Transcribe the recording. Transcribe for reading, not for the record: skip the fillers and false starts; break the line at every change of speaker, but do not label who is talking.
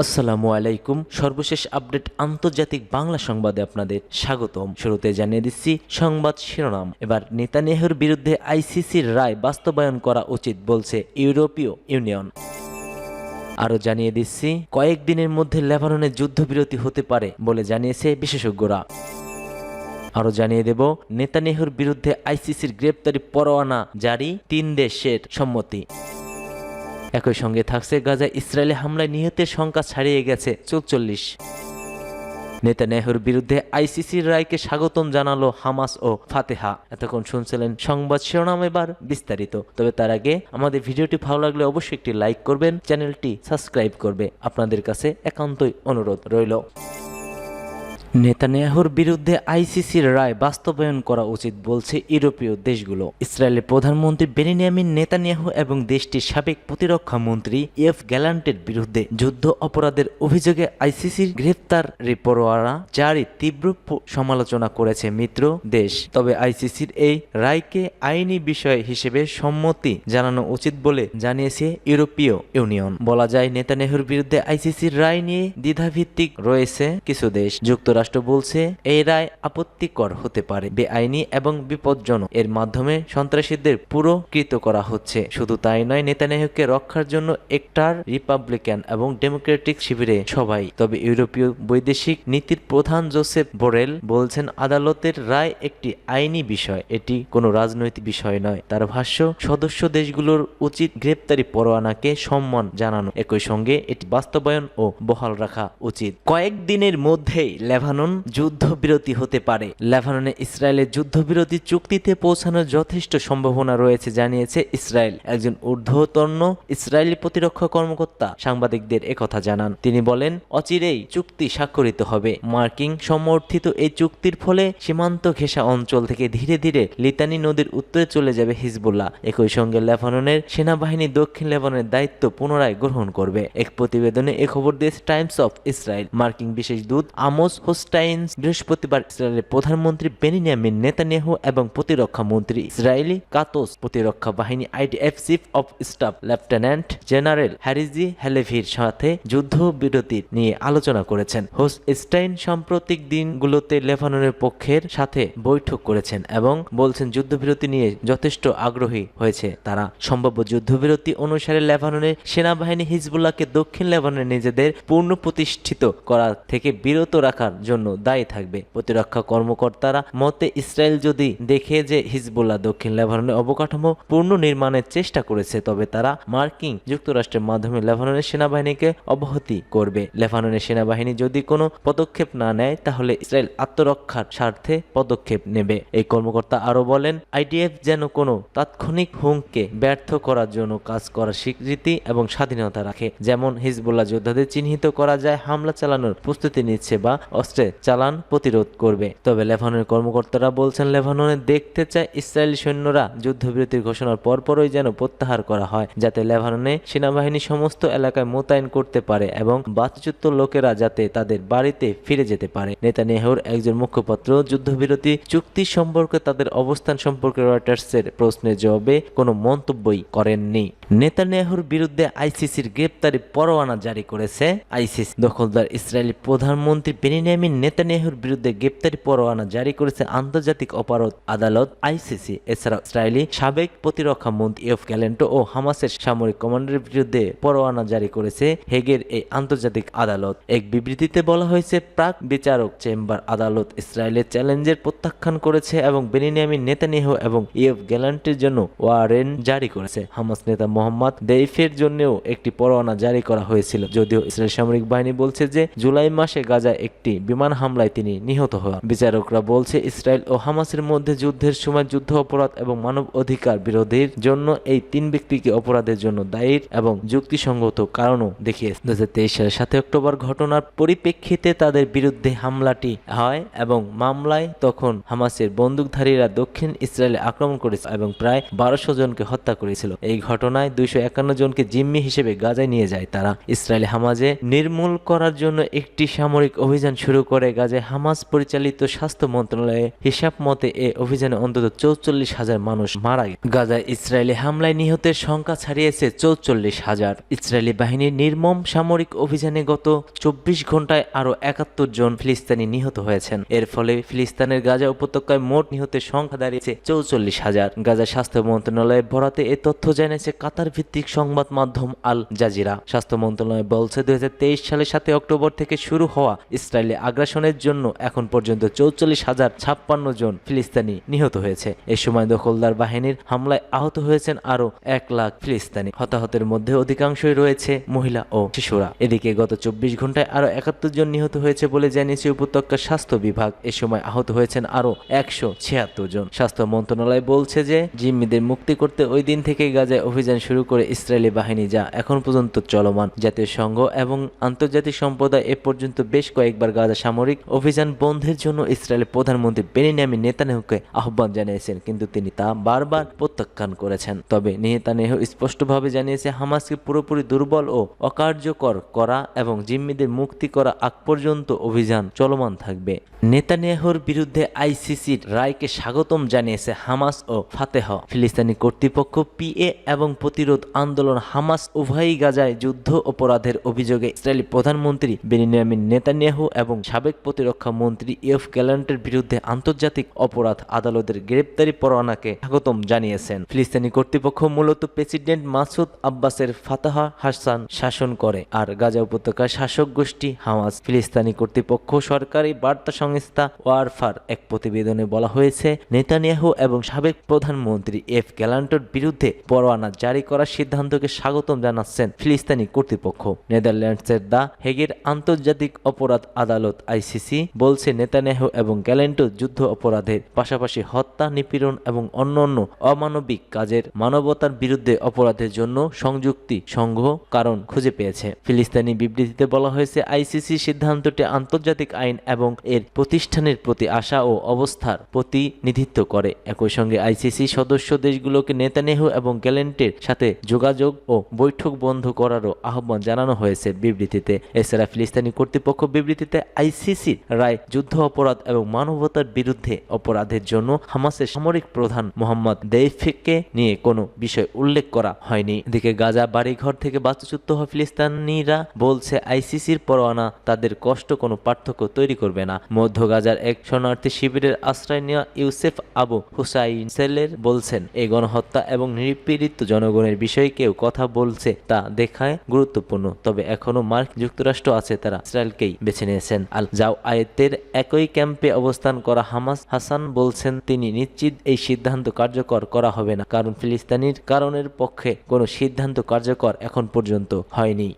আসসালামু আলাইকুম। সর্বশেষ আপডেট আন্তর্জাতিক বাংলা সংবাদে আপনাদের স্বাগতম। শুরুতে জানিয়ে দিচ্ছি সংবাদ শিরোনাম। এবার নেতানিয়াহুর বিরুদ্ধে আইসিসির রায় বাস্তবায়ন করা উচিত বলছে ইউরোপীয় ইউনিয়ন। আরও জানিয়ে দিচ্ছি কয়েকদিনের মধ্যে লেবাননে যুদ্ধবিরতি হতে পারে বলে জানিয়েছে বিশেষজ্ঞরা। আরও জানিয়ে দেব নেতানিয়াহুর বিরুদ্ধে আইসিসির গ্রেপ্তারি পরোয়ানা জারি, 3 দেশের সম্মতি। একই সঙ্গে থাকছে গাজায় ইসরায়েলি হামলায় নিহতের সংখ্যা ছাড়িয়ে গেছে 44। নেতানিয়াহুর বিরুদ্ধে আইসিসির রায়কে স্বাগতম জানালো হামাস ও ফাতেহা। এতক্ষণ শুনছিলেন সংবাদ শিরোনাম, এবার বিস্তারিত। তবে তার আগে আমাদের ভিডিওটি ভালো লাগলে অবশ্যই একটি লাইক করবেন, চ্যানেলটি সাবস্ক্রাইব করবে আপনাদের কাছে একান্তই অনুরোধ রইল। নেতানিয়াহুর বিরুদ্ধে আইসিসির রায় বাস্তবায়ন করা উচিত বলছে ইউরোপীয় দেশগুলো। ইসরায়েলের প্রধানমন্ত্রী বেনিয়ামিন নেতানিয়াহু এবং দেশটির সাবেক প্রতিরক্ষা মন্ত্রী ইয়েভ গ্যালান্টের বিরুদ্ধে যুদ্ধ অপরাধের অভিযোগে আইসিসির গ্রেফতার পরোয়ানা জারি তীব্র সমালোচনা করেছে মিত্র দেশ। তবে আইসিসির এই রায়কে আইনি বিষয় হিসেবে সম্মতি জানানো উচিত বলে জানিয়েছে ইউরোপীয় ইউনিয়ন। বলা যায় নেতানিয়াহুর বিরুদ্ধে আইসিসির রায় নিয়ে দ্বিধাভিত্তিক রয়েছে কিছু দেশ। যুক্তরাষ্ট্র বলছে এই রায় আপত্তিকর হতে পারে, বেআইনি এবং বিপজ্জনক। এর মাধ্যমে সন্ত্রাসীদের পুরস্কৃত করা হচ্ছে। শুধু তাই নয়, নেতানিয়াহুকে রক্ষার জন্য একটার রিপাবলিকান এবং ডেমোক্রেটিক শিবিরে সবাই। তবে ইউরোপীয় বৈদেশিক নীতির প্রধান জোসেফ বোরেল বলছেন আদালতের রায় একটি আইনি বিষয়, এটি কোনো রাজনৈতিক বিষয় নয়। তার ভাষ্য, সদস্য দেশগুলোর উচিত গ্রেপ্তারি পরোয়ানাকে সম্মান জানানো, একই সঙ্গে এটি বাস্তবায়ন ও বহাল রাখা উচিত। কয়েকদিনের মধ্যেই লেবানন যুদ্ধবিরতি হতে পারে। লেবাননে ইসরায়েলের যুদ্ধবিরতি চুক্তিতে পৌঁছানোর যথেষ্ট সম্ভাবনা রয়েছে জানিয়েছে ইসরায়েল। একজন ঊর্ধ্বতন ইসরায়েলি প্রতিরক্ষা কর্মকর্তা সাংবাদিকদের একথা জানান। তিনি বলেন, অচিরেই চুক্তি স্বাক্ষরিত হবে। মার্কিন সমর্থিত এই চুক্তির ফলে সীমান্ত ঘেঁষা অঞ্চল থেকে ধীরে ধীরে লিতানি নদীর উত্তরে চলে যাবে হিজবুল্লাহ। একই সঙ্গে লেবাননের সেনাবাহিনী দক্ষিণ লেবাননের দায়িত্ব পুনরায় গ্রহণ করবে। এক প্রতিবেদনে এ খবর দিয়েছে টাইমস অফ ইসরায়েল। মার্কিন বিশেষ দূত আমোস হোস্টাইনস বৃহস্পতিবার ইসরায়েলের প্রধানমন্ত্রী বেনিয়ামিন নেতানিয়াহু এবং প্রতিরক্ষা মন্ত্রী ইসরায়েলি কাতস প্রতিরক্ষা বাহিনী IDF chief of staff lieutenant general Herzi হ্যালেভির সাথে যুদ্ধবিরতি নিয়ে আলোচনা করেছেন। হোস্টাইন সাম্প্রতিক দিনগুলোতে লেবাননের পক্ষের সাথে বৈঠক করেছেন এবং বলছেন যুদ্ধবিরতি নিয়ে যথেষ্ট আগ্রহী হয়েছে তারা। সম্ভাব্য যুদ্ধবিরতি অনুসারে লেবাননের সেনাবাহিনী হিজবুল্লাহকে দক্ষিণ লেবাননে নিজেদের পুনঃপ্রতিষ্ঠিত করা থেকে বিরত রাখার জন্য দায়ী থাকবে। প্রতিরক্ষা কর্মকর্তারা মতে, ইসরায়েল যদি দেখে যে হিজবুল্লাহ দক্ষিণ লেবাননের অবকাঠামো পুনর্নির্মাণের চেষ্টা করেছে, তবে তারা মার্কিন যুক্তরাষ্ট্রের মাধ্যমে লেবাননের সেনাবাহিনীকে অবহতি করবে। লেবাননের সেনাবাহিনী যদি কোনো পদক্ষেপ না নেয়, তাহলে ইসরায়েল আত্মরক্ষার স্বার্থে পদক্ষেপ নেবে। এই কর্মকর্তা আরো বলেন, আইডিএফ যেন কোনো তাৎক্ষণিক হুমকে ব্যর্থ করার জন্য কাজ করার স্বীকৃতি এবং স্বাধীনতা রাখে। যেমন হিজবুল্লাহ যোদ্ধাদের চিহ্নিত করা যায়, হামলা চালানোর প্রস্তুতি নিচ্ছে বা অস্ত্রে চালান প্রতিরোধ করবে। তবে লেবাননের কর্মকর্তারা বলছেন, লেবাননে দেখতে চায় ইসরায়েলি সৈন্যরা যুদ্ধবিরতির ঘোষণার পরপরই যেন প্রত্যাহার করা হয়, যাতে লেবাননে সেনাবাহিনী সমস্ত এলাকায় মোতায়েন করতে পারে এবং বাস্তুচ্যুত লোকেরা যাতে তাদের বাড়িতে ফিরে যেতে পারে। নেতানিয়াহুর একজন মুখপাত্র যুদ্ধবিরতি চুক্তি সম্পর্কে তাদের অবস্থান সম্পর্কে রয়টার্সের প্রশ্নের জবাবে কোনো মন্তব্যই করেননি। নেতানিয়াহুর বিরুদ্ধে আইসিসির গ্রেপ্তারি পরোয়ানা জারি করেছে আইসিসি। দখলদার ইসরায়েলি প্রধানমন্ত্রী বেনিয়ামিন নেতানিয়াহুর বিরুদ্ধে গ্রেপ্তারি পরোয়ানা জারি করেছে আন্তর্জাতিক অপরাধ আদালত আইসিসি। এছাড়াও ইসরায়েলি সাবেক প্রতিরক্ষা মন্ত্রী ইয়েভ গ্যালান্ট ও হামাসের সামরিক কমান্ডারের বিরুদ্ধে পরোয়ানা জারি করেছে হেগের এই আন্তর্জাতিক আদালত। এক বিবৃতিতে বলা হয়েছে, প্রাক বিচারক চেম্বার আদালত ইসরায়েলের চ্যালেঞ্জের প্রত্যাখ্যান করেছে এবং বেনিয়ামিন নেতানিয়াহু এবং ইয়েভ গ্যালান্টের জন্য ওয়ারেন্ট জারি করেছে। হামাস নেতা মোহাম্মদ দেইফের জন্যও একটি পরোয়ানা জারি করা হয়েছিল, যদিও ইসরায়েল সামরিক বাহিনী বলছে যে জুলাই মাসে গাজায় একটি বিমান হামলায় তিনি নিহত হন। বিচারকরা বলছে, ইসরায়েল ও হামাসের মধ্যে যুদ্ধের সময় যুদ্ধ অপরাধ এবং মানব অধিকার বিরোধীর জন্য এই 3 ব্যক্তিকে অপরাধের জন্য দায়ী এবং যুক্তিসঙ্গত কারণও দেখিয়েছে। 2023 সালের 7 অক্টোবর ঘটনার পরিপ্রেক্ষিতে তাদের বিরুদ্ধে হামলাটি হয় এবং মামলায় তখন হামাসের বন্দুকধারীরা দক্ষিণ ইসরায়েলে আক্রমণ করেছে এবং প্রায় 1200 জনকে হত্যা করেছিল। এই ঘটনায় 251 জনকে জিম্মি হিসেবে গাজায় নিয়ে যায় তারা। ইসরায়েল হামাজে নির্মূল করার জন্য একটি সামরিক অভিযান শুরু করে গাজায় হামাস পরিচালিত স্বাস্থ্য মন্ত্রণালয়ের হিসাব মতে এ অভিযানে অন্তত 44,000 মানুষ মারা গেছে। গাজায় ইসরায়েলি হামলায় নিহতের সংখ্যা ছাড়িয়েছে 44,000। ইসরায়েলি বাহিনীর নির্মম সামরিক অভিযানে গত 24 ঘন্টায় আরও 71 জন ফিলিস্তিনি নিহত হয়েছেন। এর ফলে ফিলিস্তিনের গাজা উপত্যকায় মোট নিহতের সংখ্যা দাঁড়িয়েছে 44,000। গাজা স্বাস্থ্য মন্ত্রণালয়ের বরাতে এ তথ্য জানিয়েছে কাতার ভিত্তিক সংবাদ মাধ্যম আল জাজিরা। স্বাস্থ্য মন্ত্রণালয় বলছে 2023 সালের 7 অক্টোবর থেকে শুরু হওয়া ইসরায়েলি আগ্রাসনের জন্য এখন পর্যন্ত 44,056 জন ফিলিস্তিনি নিহত হয়েছে। এ সময় দখলদার বাহিনীর হামলায় আহত হয়েছেন আরও 1 লাখ ফিলিস্তিনি। হতাহতের মধ্যে অধিকাংশই রয়েছে মহিলা ও শিশুরা। এদিকে গত 24 ঘন্টায় আরও 71 জন নিহত হয়েছে বলে জানিয়েছে উপত্যকার স্বাস্থ্য বিভাগ। এ সময় আহত হয়েছেন আরও 176 জন। স্বাস্থ্য মন্ত্রণালয় বলছে যে জিম্মিদের মুক্তি করতে ওই দিন থেকে গাজায় অভিযান শুরু করে ইসরায়েলি বাহিনী, যা এখন পর্যন্ত চলমান। জাতীয় সংঘ এবং আন্তর্জাতিক সম্প্রদায় এ পর্যন্ত বেশ কয়েকবার গাজা সামরিক অভিযান বন্ধের জন্য ইসরায়েলের প্রধানমন্ত্রী বেনিয়ামিন নেতানিয়াহুকে আহ্বান জানিয়েছেন, কিন্তু তিনি তা বারবার প্রত্যাখ্যান করেছেন। তবে নেতানিয়াহু স্পষ্টভাবে জানিয়েছে হামাসকে পুরোপুরি দুর্বল ও অকার্যকর করা এবং জিম্মিদের মুক্তি করা আগ পর্যন্ত অভিযান চলমান থাকবে। নেতানিয়াহুর বিরুদ্ধে আইসিসির রায়কে স্বাগতম জানিয়েছে হামাস ও ফাতেহ। ফিলিস্তিনি কর্তৃপক্ষ পিএ এবং প্রতিরোধ আন্দোলন হামাস উভয়ই গাজায় যুদ্ধ অপরাধের অভিযোগে ইসরায়েলি প্রধানমন্ত্রী বেনিয়ামিন নেতানিয়াহু এবং সাবেক প্রতিরক্ষা মন্ত্রী ইয়োভ গ্যালান্টের বিরুদ্ধে আন্তর্জাতিক অপরাধ আদালতের গ্রেপ্তারি পরোয়ানাকে স্বাগতম জানিয়েছেন। ফিলিস্তিনি কর্তৃপক্ষ মূলত প্রেসিডেন্ট মাসুদ আব্বাসের ফাতাহ হাসান শাসন করে, আর গাজা উপত্যকার শাসক গোষ্ঠী হামাস। ফিলিস্তিনি কর্তৃপক্ষ সরকারি বার্তা সংস্থা ওয়ারফার এক প্রতিবেদনে বলা হয়েছে, নেতানিয়াহু এবং সাবেক প্রধানমন্ত্রী এফ গ্যালান্টের বিরুদ্ধে পরোয়ানা জারি করার সিদ্ধান্তকে স্বাগতম জানাচ্ছেন ফিলিস্তিনি কর্তৃপক্ষ। নেদারল্যান্ডসের দ্য হেগের আন্তর্জাতিক অপরাধ আদালত আইসিসি বলছে নেতানিয়াহু এবং গ্যালান্টো যুদ্ধ অপরাধের পাশাপাশি হত্যা, নিপীড়ন এবং অন্যান্য অমানবিক কাজের মানবতার বিরুদ্ধে অপরাধের জন্য সংযুক্তি সংঘ কারণ খুঁজে পেয়েছে। ফিলিস্তিনি বিবৃতিতে বলা হয়েছে, আইসিসি সিদ্ধান্তটি আন্তর্জাতিক আইন এবং এর প্রতিষ্ঠানের প্রতি আশা ও অবস্থার প্রতিনিধিত্ব করে। একই সঙ্গে আইসিসি সদস্য দেশগুলোকে নেতানিয়াহু এবং গ্যালান্টের সাথে যোগাযোগ ও বৈঠক বন্ধ করারও আহ্বান জানানো হয়েছে বিবৃতিতে। এছাড়া ফিলিস্তিনি কর্তৃপক্ষ বিবৃতিতে আইসিসির রায় যুদ্ধ অপরাধ এবং মানবতার বিরুদ্ধে অপরাধের জন্য হামাসের সামরিক প্রধান মোহাম্মদ দেইফকে নিয়ে কোনো বিষয় উল্লেখ করা হয়নি। এদিকে গাজা বাড়িঘর থেকে বাস্তুচ্যুত হওয়া ফিলিস্তিনিরা বলছে, আইসিসির পরোয়ানা তাদের কষ্ট কোনো পার্থক্য তৈরি করবে না। মধ্য গাজার এক শরণার্থী শিবিরের আশ্রয় নেওয়া ইউসেফ আবু হুসাইন সেলের বলছেন, এই গণহত্যা এবং নিপীড়িত জনগণের বিষয়ে কেউ কথা বলছে তা দেখায় গুরুত্বপূর্ণ। তবে এখনো মার্ক যুক্তরাষ্ট্র আছে, তারা ইসরায়েলকেই বেছে নিয়েছেন। আল জাও আয়াতের একই ক্যাম্পে অবস্থান করা হামাস হাসান বলছেন, তিনি নিশ্চিত এই সিদ্ধান্ত কার্যকর করা হবে না, কারণ ফিলিস্তিনির কারণের পক্ষে কোনো সিদ্ধান্ত কার্যকর এখন পর্যন্ত হয়নি।